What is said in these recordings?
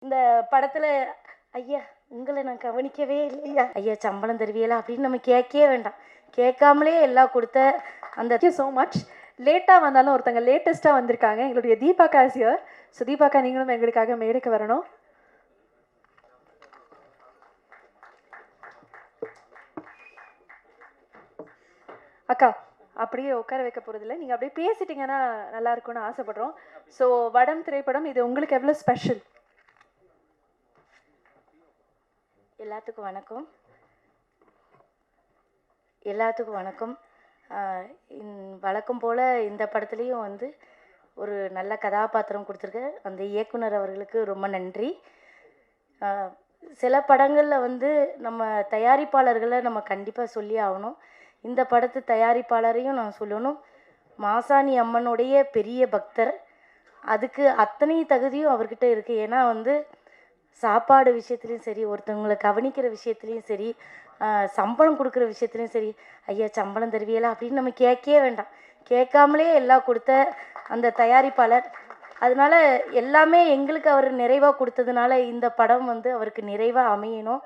இந்த படத்துல ஐயா உங்களை நான் கவனிக்கவே இல்லையா, ஐயா சம்பளம் தருவியலா அப்படின்னு நம்ம கேட்கவே வேண்டாம். கேட்காமலே எல்லாம் கொடுத்த அந்த ஸோ மச். லேட்டாக வந்தாலும் ஒருத்தங்க லேட்டஸ்ட்டாக வந்திருக்காங்க, எங்களுடைய தீபாக்கா இஸ் ஹியர். ஸோ தீபாக்கா, நீங்களும் எங்களுக்காக மேடைக்கு வரணும். அக்கா அப்படியே உட்கார வைக்க போகிறதில்ல, நீங்கள் அப்படியே பேசிட்டீங்கன்னா நல்லா இருக்கும்னு ஆசைப்படுறோம். ஸோ வடம் திரைப்படம் இது உங்களுக்கு எவ்வளோ ஸ்பெஷல்? எல்லாத்துக்கும் வணக்கம். எல்லாத்துக்கும் வணக்கம். வழக்கம் போல் இந்த படத்துலேயும் வந்து ஒரு நல்ல கதாபாத்திரம் கொடுத்துருக்க அந்த இயக்குனர் அவர்களுக்கு ரொம்ப நன்றி. சில படங்களில் வந்து நம்ம தயாரிப்பாளர்களை நம்ம கண்டிப்பாக சொல்லி ஆகணும். இந்த படத்து தயாரிப்பாளரையும் நான் சொல்லணும். மாசாணி அம்மனுடைய பெரிய பக்தர், அதுக்கு அத்தனை தகுதியும் அவர்கிட்ட இருக்குது. ஏன்னா வந்து சாப்பாடு விஷயத்துலையும் சரி, ஒருத்தவங்களை கவனிக்கிற விஷயத்துலையும் சரி, சம்பளம் கொடுக்குற விஷயத்துலையும் சரி, ஐயா சம்பளம் தருவியலா அப்படின்னு நம்ம கேட்கவே வேண்டாம். கேட்காமலே எல்லாம் கொடுத்த அந்த தயாரிப்பாளர். அதனால எல்லாமே எங்களுக்கு அவர் நிறைவாக கொடுத்ததுனால இந்த படம் வந்து அவருக்கு நிறைவாக அமையணும்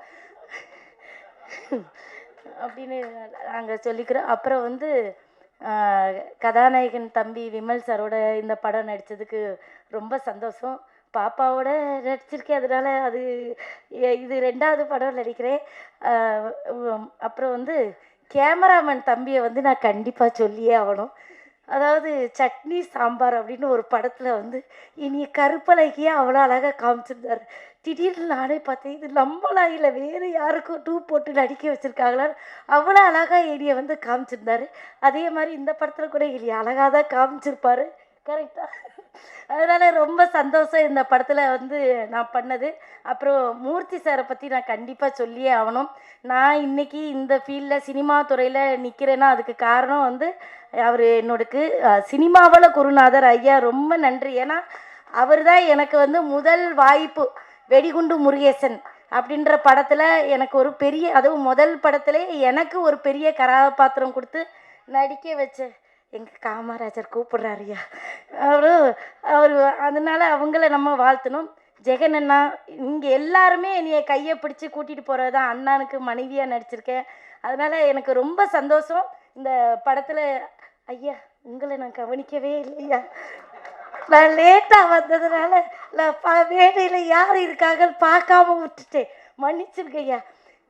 அப்படின்னு நாங்கள் சொல்லிக்கிறோம். அப்புறம் வந்து கதாநாயகன் தம்பி விமல் சாரோட இந்த படம் நடித்ததுக்கு ரொம்ப சந்தோஷம். பாப்பாவோட நடிச்சிருக்கேன், அதனால் அது இது 2வது படம் நடிக்கிறேன். அப்புறம் வந்து கேமராமேன் தம்பியை வந்து நான் கண்டிப்பாக சொல்லியே ஆகணும். அதாவது சட்னி சாம்பார் அப்படின்னு ஒரு படத்தில் வந்து இனிய கருப்பழகியே அவ்வளோ அழகாக காமிச்சிருந்தார். திடீர்னு நானே பார்த்தேன், இது நம்மளா இல்லை வேறு யாருக்கும் டூப் போட்டு நடிக்க வச்சுருக்காங்களான்னு அவ்வளோ அழகாக இனியை வந்து காமிச்சிருந்தார். அதே மாதிரி இந்த படத்தில் கூட இனியை அழகாக தான் காமிச்சிருப்பார். கரெக்டாக. அதனால் ரொம்ப சந்தோஷம் இந்த படத்தில் வந்து நான் பண்ணது. அப்புறம் மூர்த்தி சாரை பற்றி நான் கண்டிப்பாக சொல்லியே ஆகணும். நான் இன்றைக்கி இந்த ஃபீல்டில் சினிமா துறையில் நிற்கிறேன்னா அதுக்கு காரணம் வந்து அவர் என்னோடக்கு சினிமாவில் குருநாதர் ஐயா, ரொம்ப நன்றி. ஏன்னா அவர் தான் எனக்கு வந்து முதல் வாய்ப்பு வெடிகுண்டு முருகேசன் அப்படின்ற படத்தில் எனக்கு ஒரு பெரிய, அதுவும் முதல் படத்திலே எனக்கு ஒரு பெரிய கதாபாத்திரம் கொடுத்து நடிக்க வச்ச எங்கள் காமராஜர் கூப்பிட்றாருயா அவர் அதனால் அவங்கள நம்ம வாழ்த்தணும். ஜெகன் அண்ணா, இங்கே எல்லாருமே என்னைய கையை பிடிச்சி கூட்டிகிட்டு போகிறது தான். அண்ணனுக்கு மனைவியாக நடிச்சிருக்கேன். அதனால் எனக்கு ரொம்ப சந்தோஷம். இந்த படத்தில் ஐயா உங்களை நான் கவனிக்கவே இல்லையா, நான் லேட்டாக வந்ததுனால நான் வேலையில் யார் இருக்காங்கன்னு பார்க்காம விட்டுட்டேன், மன்னிச்சிருக்கையா.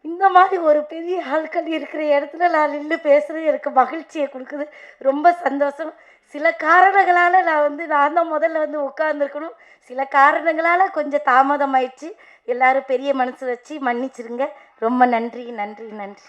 இந்த மாதிரி ஒரு பெரிய ஆட்கள் இருக்கிற இடத்துல நான் நின்று பேசுகிறது எனக்கு மகிழ்ச்சியை கொடுக்குது, ரொம்ப சந்தோஷம். சில காரணங்களால் நான் தான் முதல்ல வந்து உட்காந்துருக்கணும். சில காரணங்களால் கொஞ்சம் தாமதம் ஆயிடுச்சு. எல்லோரும் பெரிய மனசு வச்சு மன்னிச்சிருங்க. ரொம்ப நன்றி நன்றி நன்றி.